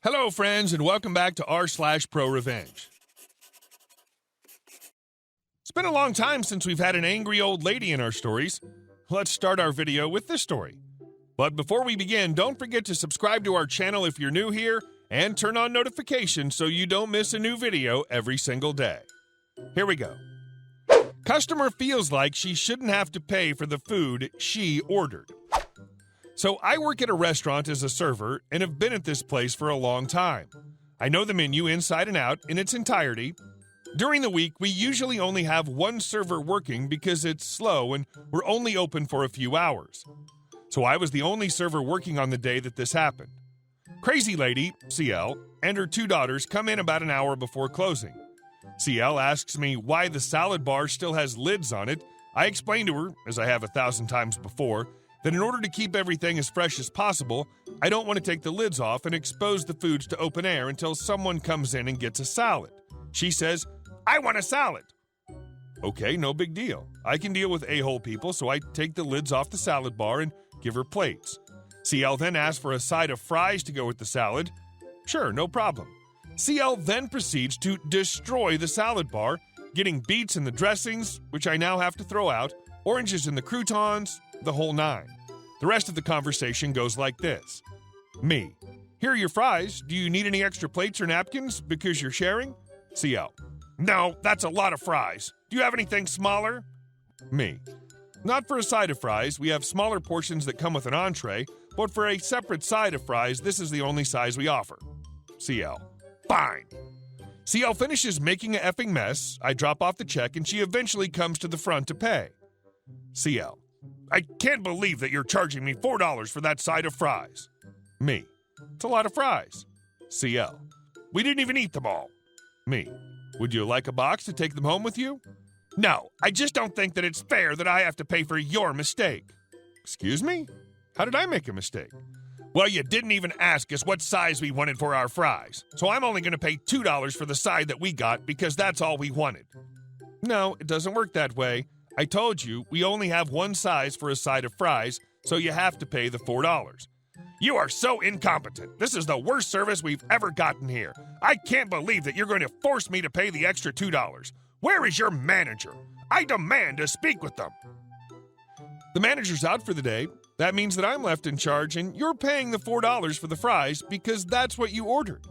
Hello, friends, and welcome back to r/ProRevenge. It's been a long time since we've had an angry old lady in our stories. Let's start our video with this story. But before we begin, don't forget to subscribe to our channel if you're new here and turn on notifications so you don't miss a new video every single day. Here we go. Customer feels like she shouldn't have to pay for the food she ordered. So I work at a restaurant as a server and have been at this place for a long time. I know the menu inside and out in its entirety. During the week, we usually only have one server working because it's slow and we're only open for a few hours. So I was the only server working on the day that this happened. Crazy lady, CL, and her two daughters come in about an hour before closing. CL asks me why the salad bar still has lids on it. I explain to her, as I have 1,000 times before, that in order to keep everything as fresh as possible, I don't want to take the lids off and expose the foods to open air until someone comes in and gets a salad. She says, "I want a salad." Okay, no big deal. I can deal with a-hole people, so I take the lids off the salad bar and give her plates. CL then asks for a side of fries to go with the salad. Sure, no problem. CL then proceeds to destroy the salad bar, getting beets in the dressings, which I now have to throw out, oranges in the croutons, the whole nine. The rest of the conversation goes like this. Me: "Here are your fries. Do you need any extra plates or napkins because you're sharing?" CL: "No, that's a lot of fries. Do you have anything smaller?" Me: "Not for a side of fries. We have smaller portions that come with an entree, but for a separate side of fries, this is the only size we offer." CL: "Fine." CL finishes making an effing mess. I drop off the check and she eventually comes to the front to pay. CL: "I can't believe that you're charging me $4 for that side of fries." Me: "It's a lot of fries." CL: "We didn't even eat them all." Me: "Would you like a box to take them home with you?" "No, I just don't think that it's fair that I have to pay for your mistake." Excuse me? How did I make a mistake? "Well, you didn't even ask us what size we wanted for our fries, so I'm only going to pay $2 for the side that we got because that's all we wanted." No, it doesn't work that way. I told you we only have one size for a side of fries, so you have to pay the $4. "You are so incompetent. This is the worst service we've ever gotten here. I can't believe that you're going to force me to pay the extra $2. Where is your manager? I demand to speak with them." The manager's out for the day. That means that I'm left in charge and you're paying the $4 for the fries because that's what you ordered.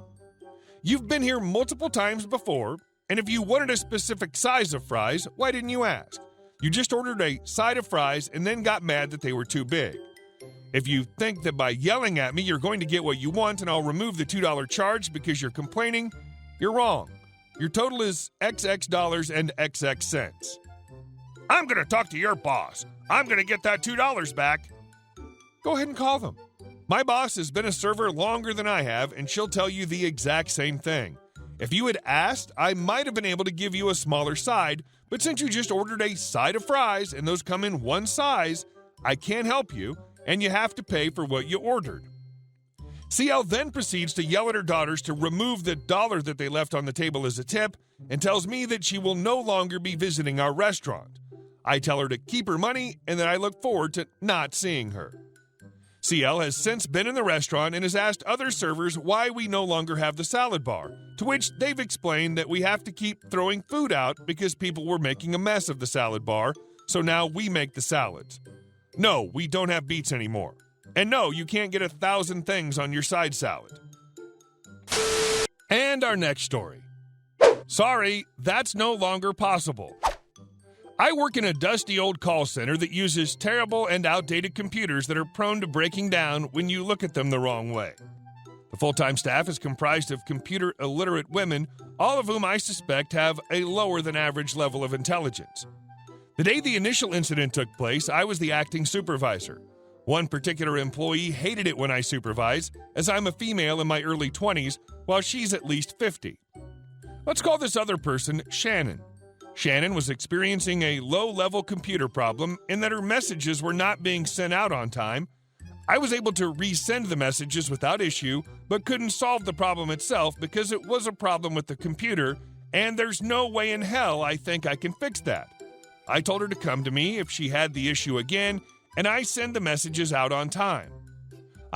You've been here multiple times before, and if you wanted a specific size of fries, why didn't you ask? You just ordered a side of fries and then got mad that they were too big. If you think that by yelling at me you're going to get what you want and I'll remove the $2 charge because you're complaining, you're wrong. Your total is XX dollars and XX cents. "I'm going to talk to your boss. I'm going to get that $2 back." Go ahead and call them. My boss has been a server longer than I have, and she'll tell you the exact same thing. If you had asked, I might have been able to give you a smaller side, but since you just ordered a side of fries and those come in one size, I can't help you, and you have to pay for what you ordered. CL then proceeds to yell at her daughters to remove the $1 that they left on the table as a tip and tells me that she will no longer be visiting our restaurant. I tell her to keep her money and that I look forward to not seeing her. CL has since been in the restaurant and has asked other servers why we no longer have the salad bar, to which they've explained that we have to keep throwing food out because people were making a mess of the salad bar, so now we make the salads. No, we don't have beets anymore. And no, you can't get 1,000 things on your side salad. And our next story. Sorry, that's no longer possible. I work in a dusty old call center that uses terrible and outdated computers that are prone to breaking down when you look at them the wrong way. The full-time staff is comprised of computer illiterate women, all of whom I suspect have a lower than average level of intelligence. The day the initial incident took place, I was the acting supervisor. One particular employee hated it when I supervise, as I'm a female in my early 20s, while she's at least 50. Let's call this other person Shannon. Shannon was experiencing a low-level computer problem in that her messages were not being sent out on time. I was able to resend the messages without issue, but couldn't solve the problem itself because it was a problem with the computer, and there's no way in hell I think I can fix that. I told her to come to me if she had the issue again, and I send the messages out on time.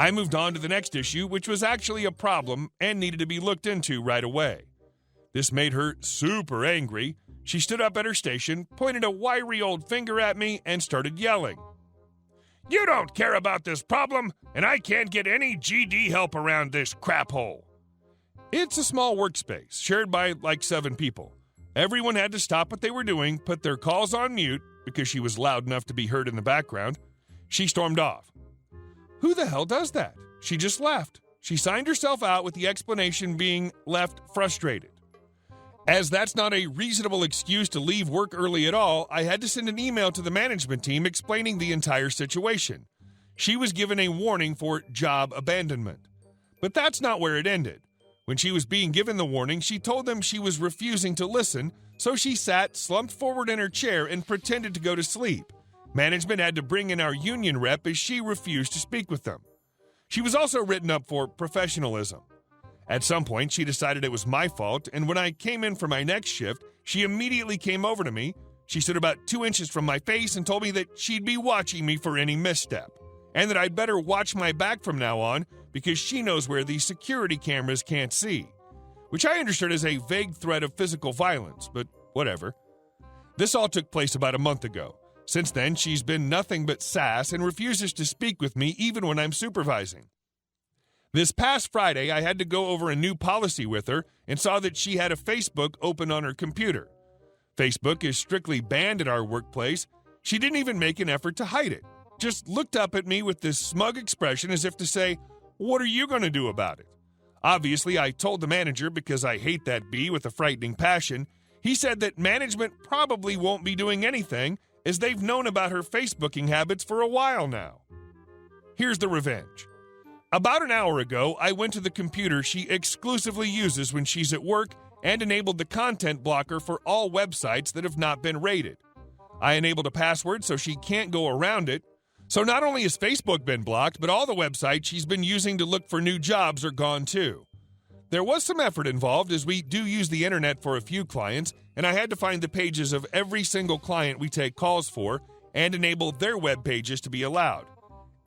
I moved on to the next issue, which was actually a problem and needed to be looked into right away. This made her super angry. She stood up at her station, pointed a wiry old finger at me, and started yelling. "You don't care about this problem, and I can't get any GD help around this crap hole." It's a small workspace, shared by like 7 people. Everyone had to stop what they were doing, put their calls on mute, because she was loud enough to be heard in the background. She stormed off. Who the hell does that? She just left. She signed herself out with the explanation being left frustrated. As that's not a reasonable excuse to leave work early at all, I had to send an email to the management team explaining the entire situation. She was given a warning for job abandonment. But that's not where it ended. When she was being given the warning, she told them she was refusing to listen, so she sat slumped forward in her chair and pretended to go to sleep. Management had to bring in our union rep as she refused to speak with them. She was also written up for professionalism. At some point, she decided it was my fault, and when I came in for my next shift, she immediately came over to me. She stood about 2 inches from my face and told me that she'd be watching me for any misstep, and that I'd better watch my back from now on because she knows where the security cameras can't see, which I understood as a vague threat of physical violence, but whatever. This all took place about a month ago. Since then, she's been nothing but sass and refuses to speak with me even when I'm supervising. This past Friday, I had to go over a new policy with her and saw that she had a Facebook open on her computer. Facebook is strictly banned at our workplace. She didn't even make an effort to hide it. Just looked up at me with this smug expression as if to say, "What are you going to do about it?" Obviously, I told the manager because I hate that bee with a frightening passion. He said that management probably won't be doing anything as they've known about her Facebooking habits for a while now. Here's the revenge. About an hour ago, I went to the computer she exclusively uses when she's at work and enabled the content blocker for all websites that have not been rated. I enabled a password so she can't go around it. So not only has Facebook been blocked, but all the websites she's been using to look for new jobs are gone too. There was some effort involved as we do use the internet for a few clients, and I had to find the pages of every single client we take calls for and enable their web pages to be allowed.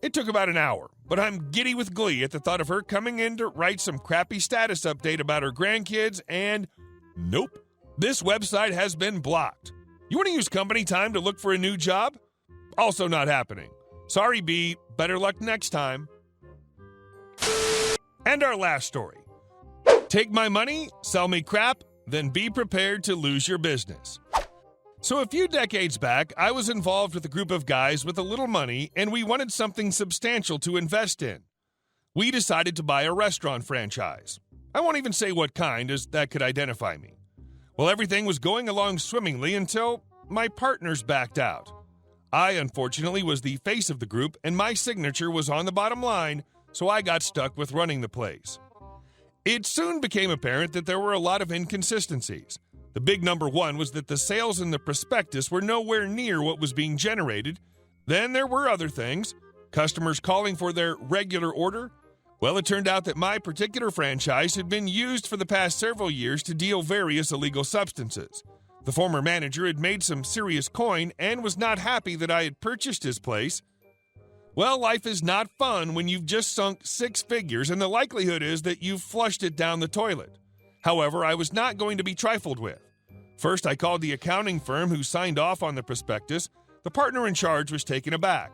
It took about an hour, but I'm giddy with glee at the thought of her coming in to write some crappy status update about her grandkids, and nope, this website has been blocked. You want to use company time to look for a new job? Also not happening. Sorry, B, better luck next time. And our last story. Take my money, sell me crap, then be prepared to lose your business. So a few decades back, I was involved with a group of guys with a little money, and we wanted something substantial to invest in. We decided to buy a restaurant franchise. I won't even say what kind, as that could identify me. Well, everything was going along swimmingly until my partners backed out. I, unfortunately, was the face of the group, and my signature was on the bottom line, so I got stuck with running the place. It soon became apparent that there were a lot of inconsistencies. The big number one was that the sales in the prospectus were nowhere near what was being generated. Then there were other things. Customers calling for their regular order. Well, it turned out that my particular franchise had been used for the past several years to deal various illegal substances. The former manager had made some serious coin and was not happy that I had purchased his place. Well, life is not fun when you've just sunk 6 figures, and the likelihood is that you've flushed it down the toilet. However, I was not going to be trifled with. First, I called the accounting firm who signed off on the prospectus. The partner in charge was taken aback.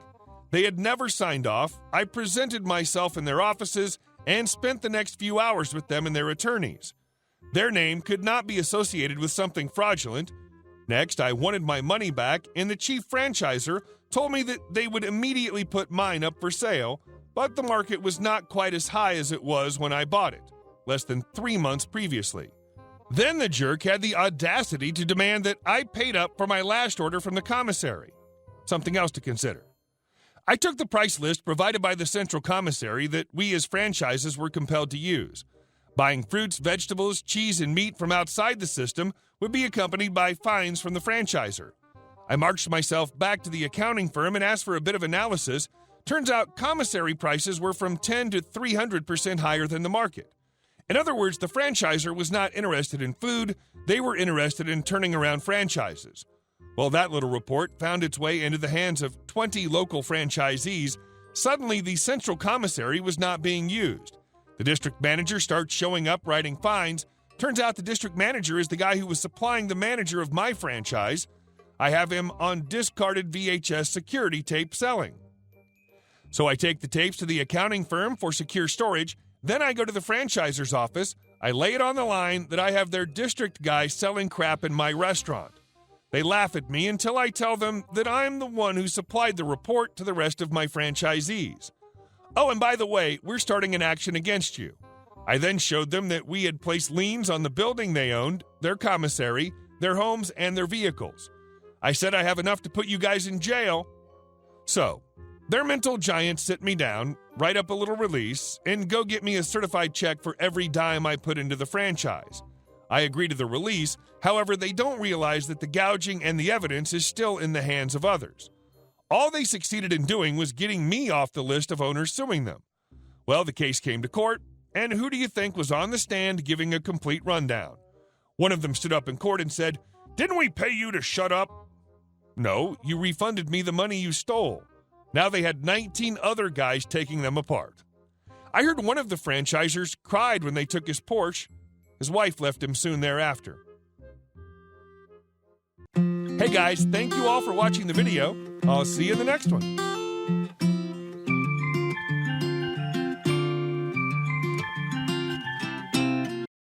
They had never signed off. I presented myself in their offices and spent the next few hours with them and their attorneys. Their name could not be associated with something fraudulent. Next, I wanted my money back, and the chief franchisor told me that they would immediately put mine up for sale, but the market was not quite as high as it was when I bought it, less than 3 months previously. Then the jerk had the audacity to demand that I paid up for my last order from the commissary. Something else to consider. I took the price list provided by the central commissary that we as franchises were compelled to use. Buying fruits, vegetables, cheese, and meat from outside the system would be accompanied by fines from the franchisor. I marched myself back to the accounting firm and asked for a bit of analysis. Turns out commissary prices were from 10 to 300% higher than the market. In other words, the franchisor was not interested in food, they were interested in turning around franchises. Well, that little report found its way into the hands of 20 local franchisees, Suddenly, the central commissary was not being used. The district manager starts showing up writing fines. Turns out the district manager is the guy who was supplying the manager of my franchise. I have him on discarded VHS security tape selling. So I take the tapes to the accounting firm for secure storage. Then I go to the franchisor's office. I lay it on the line that I have their district guy selling crap in my restaurant. They laugh at me until I tell them that I'm the one who supplied the report to the rest of my franchisees. Oh, and by the way, we're starting an action against you. I then showed them that we had placed liens on the building they owned, their commissary, their homes, and their vehicles. I said I have enough to put you guys in jail. So, their mental giants sit me down, write up a little release, and go get me a certified check for every dime I put into the franchise. I agree to the release, however, they don't realize that the gouging and the evidence is still in the hands of others. All they succeeded in doing was getting me off the list of owners suing them. Well, the case came to court, and who do you think was on the stand giving a complete rundown? One of them stood up in court and said, "Didn't we pay you to shut up?" "No, you refunded me the money you stole." Now they had 19 other guys taking them apart. I heard one of the franchisors cried when they took his Porsche. His wife left him soon thereafter. Hey guys, thank you all for watching the video. I'll see you in the next one.